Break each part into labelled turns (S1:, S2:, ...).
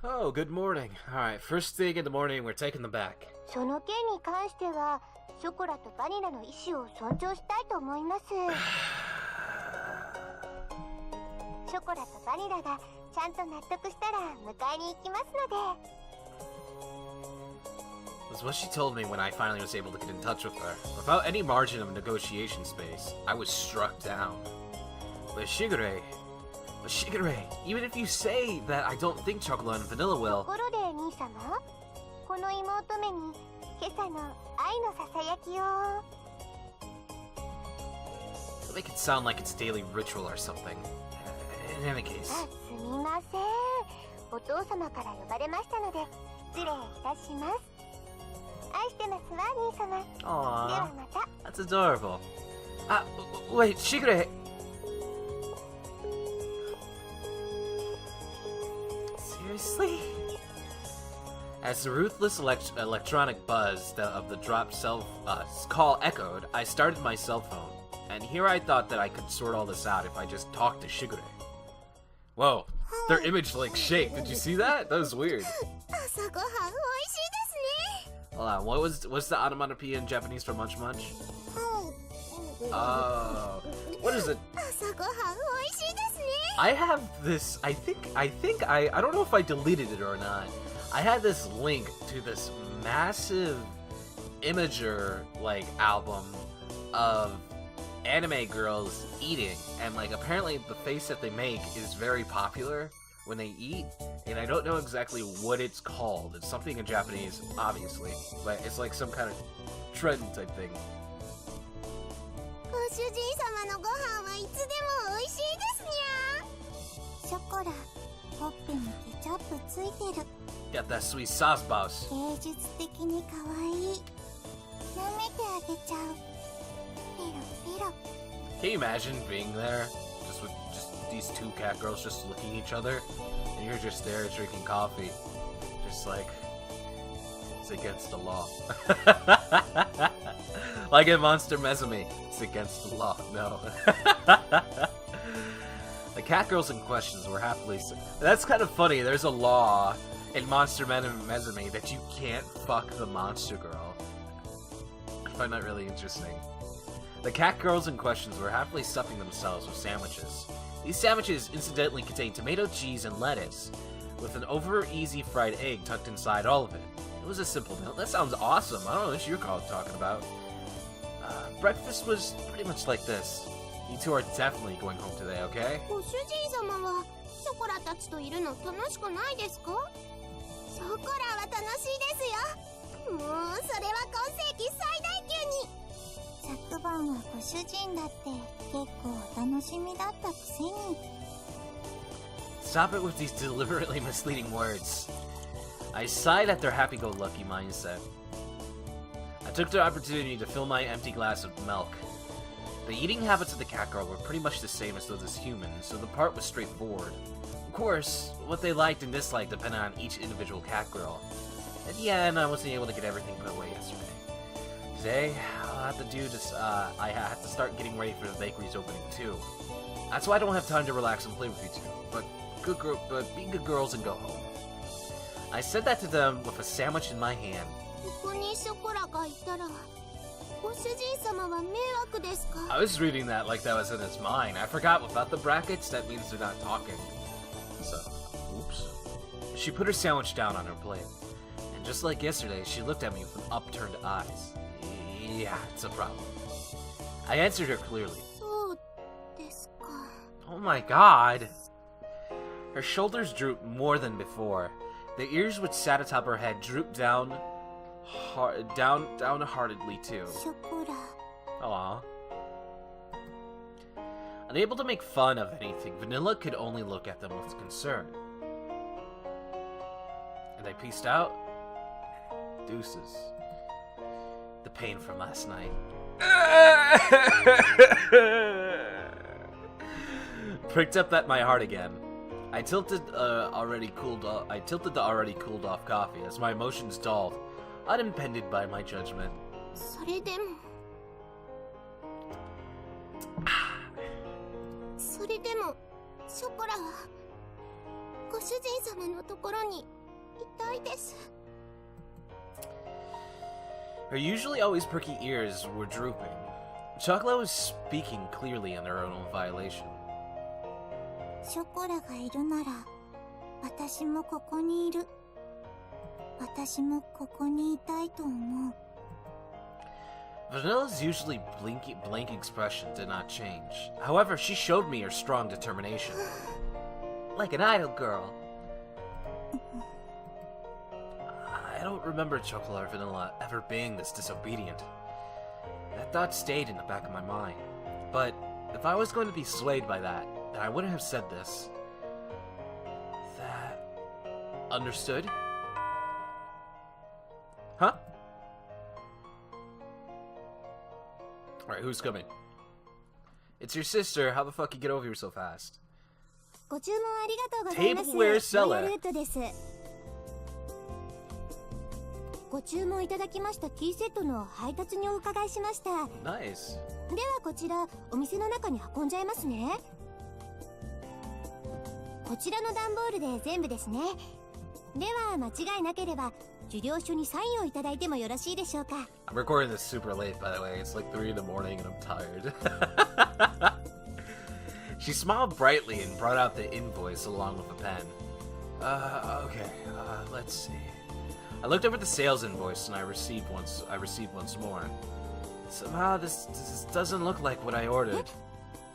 S1: Oh, good morning. Alright, first thing in the morning, we're taking them back.
S2: その件に関しては、ショコラとバニラの意思を尊重したいと思います。ショコラとバニラがちゃんと納得したら迎えに行きますので。
S1: That's what she told me when I finally was able to get in touch with her. Without any margin of negotiation space, I was struck down. But Shigure, even if you say that I don't think chocolate and vanilla will...
S2: ところで兄様、この妹目に今朝の愛のささやきを。
S1: Make it sound like it's a daily ritual or something. In any case.
S2: すみません。お父様から呼ばれましたので失礼いたします。愛してますわ、兄様。ではまた。
S1: That's adorable. Wait, Shigure. Seriously? As the ruthless electronic buzz of the dropped call echoed, I started my cell phone. And here I thought that I could sort all this out if I just talked to Shigure. Whoa, their image like shake. Did you see that? That was weird. Hold on, what's the onomatopoeia in Japanese for munch munch? Oh, what is it? I have this, I don't know if I deleted it or not. I had this link to this massive Imager, like, album of anime girls eating, and, like, apparently the face that they make is very popular when they eat, and I don't know exactly what it's called. It's something in Japanese, obviously, but it's like some kind of trend type thing. Got that sweet sauce, boss. Can you imagine being there, just with these two cat girls just looking at each other, and you're just there drinking coffee, just like, it's against the law. Like in Monster Mesame, it's against the law. No. The cat girls in questions were happily... That's kind of funny. There's a law in Monster Mesame that you can't fuck the monster girl. I find that really interesting. The cat girls in questions were happily stuffing themselves with sandwiches. These sandwiches incidentally contained tomato, cheese, and lettuce, with an over-easy fried egg tucked inside all of it. It was a simple meal. That sounds awesome. I don't know what you're talking about. Breakfast was pretty much like this. You two are definitely going home today, okay? Stop it with these deliberately misleading words. I sighed at their happy-go-lucky mindset. I took the opportunity to fill my empty glass with milk. The eating habits of the cat girl were pretty much the same as those as humans, so the part was straightforward. Of course, what they liked and disliked depended on each individual cat girl. At the end, I wasn't able to get everything put away yesterday. Today, I have to start getting ready for the bakery's opening too. That's why I don't have time to relax and play with you two. But be good girls and go home. I said that to them with a sandwich in my hand. I was reading that like that was in his mind. I forgot without the brackets, that means they're not talking. So, oops. She put her sandwich down on her plate. And just like yesterday, she looked at me with upturned eyes. Yeah, it's a problem. I answered her clearly. Oh my god! Her shoulders drooped more than before. The ears which sat atop her head drooped downheartedly too. Aww. Unable to make fun of anything, Vanilla could only look at them with concern. And I pieced out. Deuces. The pain from last night. Pricked up at my heart again. I tilted the already cooled off coffee as my emotions dulled, unimpeded by my judgment.
S2: 痛いです。
S1: Her usually always perky ears were drooping. Chocolate was speaking clearly in her own violation.
S2: ショコラがいるなら、私もここにいる。私もここにいたいと思う。
S1: Vanilla's usually blank expression did not change. However, she showed me her strong determination. Like an idle girl. I don't remember Chocolate or Vanilla ever being this disobedient. That thought stayed in the back of my mind. But if I was going to be swayed by that, then I wouldn't have said this. That... Understood? Huh? Alright, who's coming? It's your sister. How the fuck you get over here so fast?
S2: ご注文ありがとうございます。
S1: Tableware seller.
S2: ロイヤルウッドです。ご注文いただきましたティーセットの配達にお伺いしました。
S1: Nice.
S2: ではこちらお店の中に運んじゃいますね。こちらの段ボールで全部ですね。では間違いなければ受領書にサインをいただいてもよろしいでしょうか。
S1: I'm recording this super late, by the way. It's like 3 in the morning and I'm tired. She smiled brightly and brought out the invoice along with a pen. Okay. Let's see. I looked over the sales invoice and I received once more. Somehow this doesn't look like what I ordered.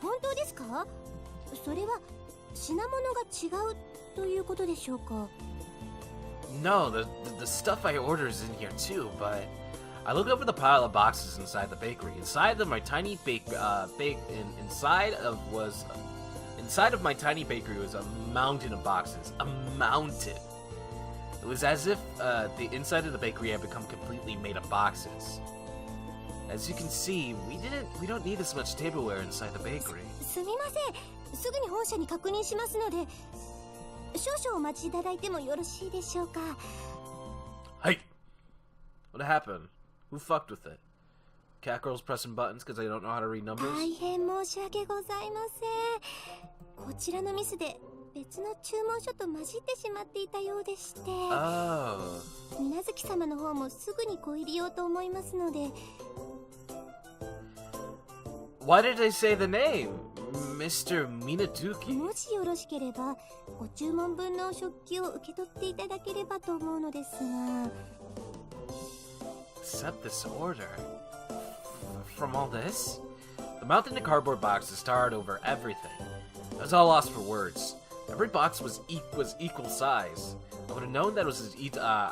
S2: 本当ですか？それは品物が違うということでしょうか？
S1: No, the stuff I ordered is in here too, but I looked over the pile of boxes inside the bakery. Inside of my tiny inside of my tiny bakery was a mountain of boxes. A mountain. It was as if the inside of the bakery had become completely made of boxes. As you can see, we don't need as much tableware inside the bakery.
S2: すみません。すぐに本社に確認しますので、少々お待ちいただいてもよろしいでしょうか。
S1: Hey! What happened? Who fucked with it? Cat girls pressing buttons because they don't know how to read numbers?
S2: 大変申し訳ございません。こちらのミスで別の注文書と混じってしまっていたようでして。
S1: Oh.
S2: 水月様の方もすぐにご入りようと思いますので。
S1: Why did they say the name? Mr. Minaduki.
S2: もしよろしければ、ご注文分の食器を受け取っていただければと思うのですが。
S1: Accept this order? From all this? The mountain of cardboard boxes towered over everything. I was all lost for words. Every box was equal size. I would have known that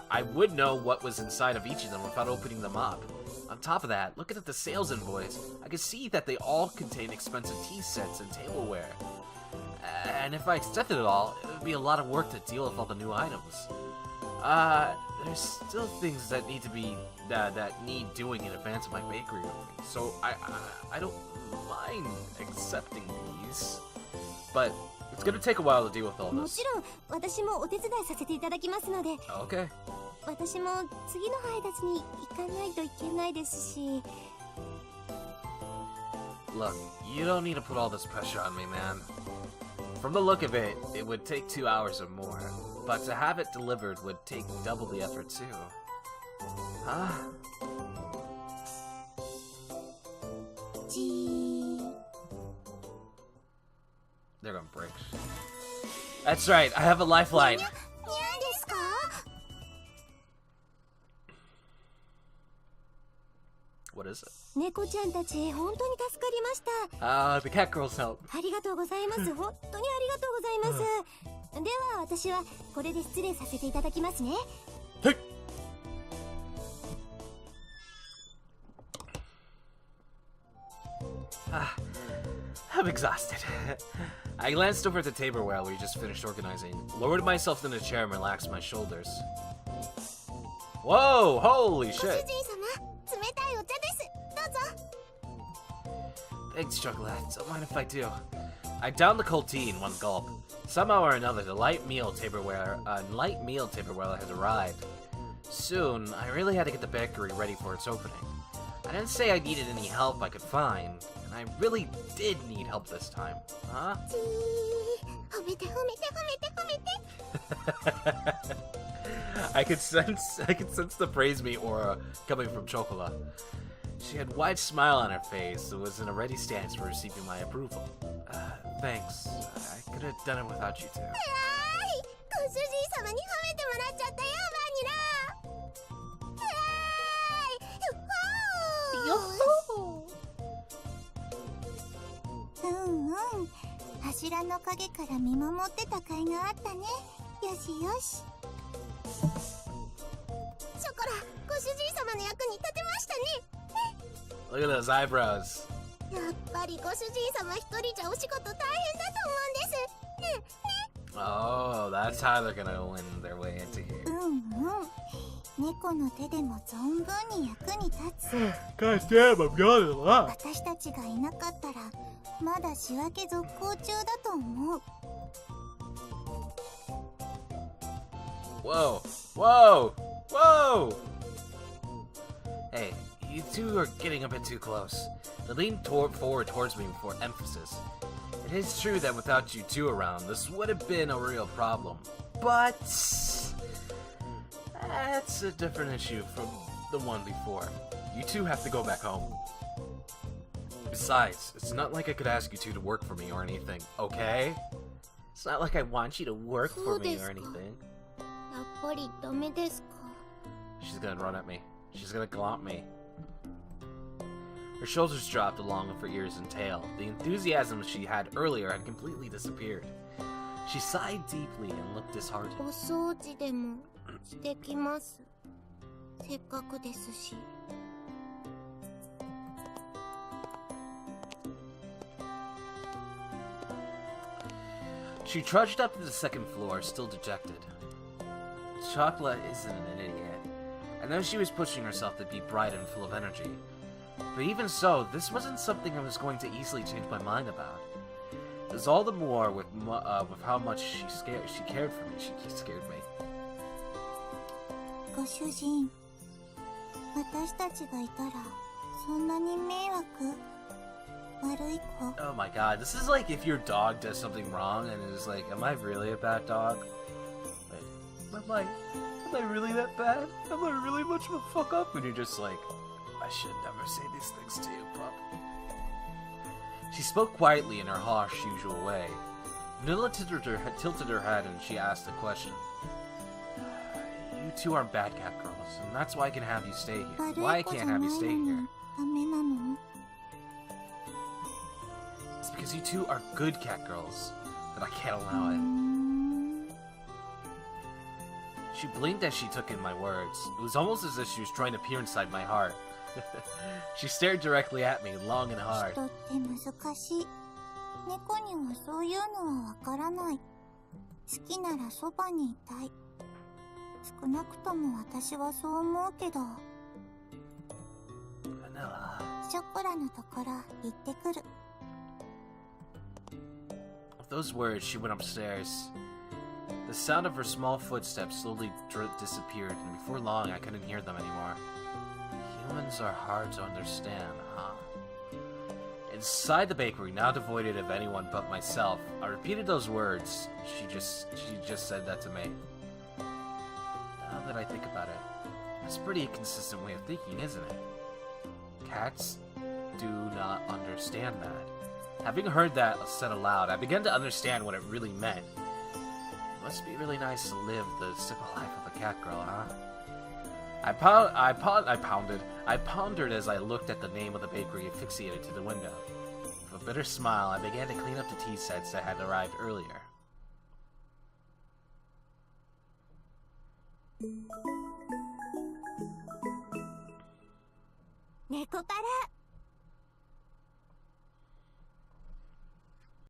S1: I would know what was inside of each of them without opening them up. On top of that, looking at the sales invoice, I could see that they all contain expensive tea sets and tableware. And if I accepted it all, it would be a lot of work to deal with all the new items. There's still things that need doing in advance of my bakery opening, so I don't mind accepting these, but it's gonna take a while to deal with all this.
S2: もちろん私もお手伝いさせていただきますので。
S1: Okay.
S2: 私も次の配達に行かないといけないですし。
S1: Look, you don't need to put all this pressure on me, man. From the look of it, it would take 2 hours or more, but to have it delivered would take double the effort too. Huh? They're gonna break. That's right, I have a lifeline. What is it?
S2: 猫ちゃんたち本当に助かりました。
S1: The cat girls help.
S2: ありがとうございます。本当にありがとうございます。では私はこれで失礼させていただきますね。
S1: はい。I'm exhausted. I glanced over at the tableware we just finished organizing, lowered myself in a chair and relaxed my shoulders. Whoa! Holy shit! Thanks, Chocolate. Don't mind if I do. I downed the cold tea in one gulp. Somehow or another, the light meal tableware has arrived. Soon, I really had to get the bakery ready for its opening. I didn't say I needed any help I could find, and I really did need help this time. Huh? I could sense the praise me aura coming from Chocola. She had a wide smile on her face and was in a ready stance for receiving my approval. Thanks. I could have done it without you two.
S2: Yo-ho! 柱の陰から見守ってた甲斐があったね。よしよし。ショコラ、ご主人様の役に立てましたね。
S1: Look at those eyebrows.
S2: やっぱりご主人様一人じゃお仕事大変だと思うんです。
S1: Oh, that's how they're gonna win their way into here.
S2: 猫の手でも存分に役に立つ。
S1: God damn, I'm yawning a lot.
S2: 私たちがいなかったらまだ仕分け続行中だと思う。
S1: Whoa, whoa, whoa! Hey, you two are getting a bit too close. They leaned forward towards me for emphasis. It is true that without you two around, this would have been a real problem. But that's a different issue from the one before. You two have to go back home. Besides, it's not like I could ask you two to work for me or anything, okay? It's not like I want you to work for me or anything.
S2: やっぱりダメですか?
S1: She's gonna run at me. She's gonna glomp me. Her shoulders dropped along with her ears and tail. The enthusiasm she had earlier had completely disappeared. She sighed deeply and looked disheartened.
S2: お掃除でもしてきます。せっかくですし。
S1: She trudged up to the second floor, still dejected. Chocolate isn't an idiot. I know she was pushing herself to be bright and full of energy. But even so, this wasn't something I was going to easily change my mind about. It was all the more with how much she cared for me. She scared me.
S2: ご主人、私たちがいたらそんなに迷惑？悪い子？
S1: Oh my god, this is like if your dog does something wrong and is like, am I really a bad dog? Wait, am I really that bad? Am I really much of a fuck up? And you're just like, I should never say these things to you, pup. She spoke quietly in her harsh, usual way. Vanilla tilted her head and she asked a question. You two are bad cat girls, and that's why I can have you stay here. Why I can't have you stay here? It's because you two are good cat girls, that I can't allow it. She blinked as she took in my words. It was almost as if she was trying to peer inside my heart. She stared directly at me, long and hard.
S2: 人って難しい。猫にはそういうのはわからない。好きならそばにいたい。少なくとも私はそう思うけど。
S1: Vanilla.
S2: ショコラのところ行ってくる。
S1: With those words, she went upstairs. The sound of her small footsteps slowly disappeared, and before long, I couldn't hear them anymore. Humans are hard to understand, huh? Inside the bakery, now devoid of anyone but myself, I repeated those words. She just said that to me. Now that I think about it, that's a pretty consistent way of thinking, isn't it? Cats do not understand that. Having heard that said aloud, I began to understand what it really meant. It must be really nice to live the simple life of a cat girl, huh? I pondered as I looked at the name of the bakery affixated to the window. With a bitter smile, I began to clean up the tea sets that had arrived earlier.
S2: Nekopara!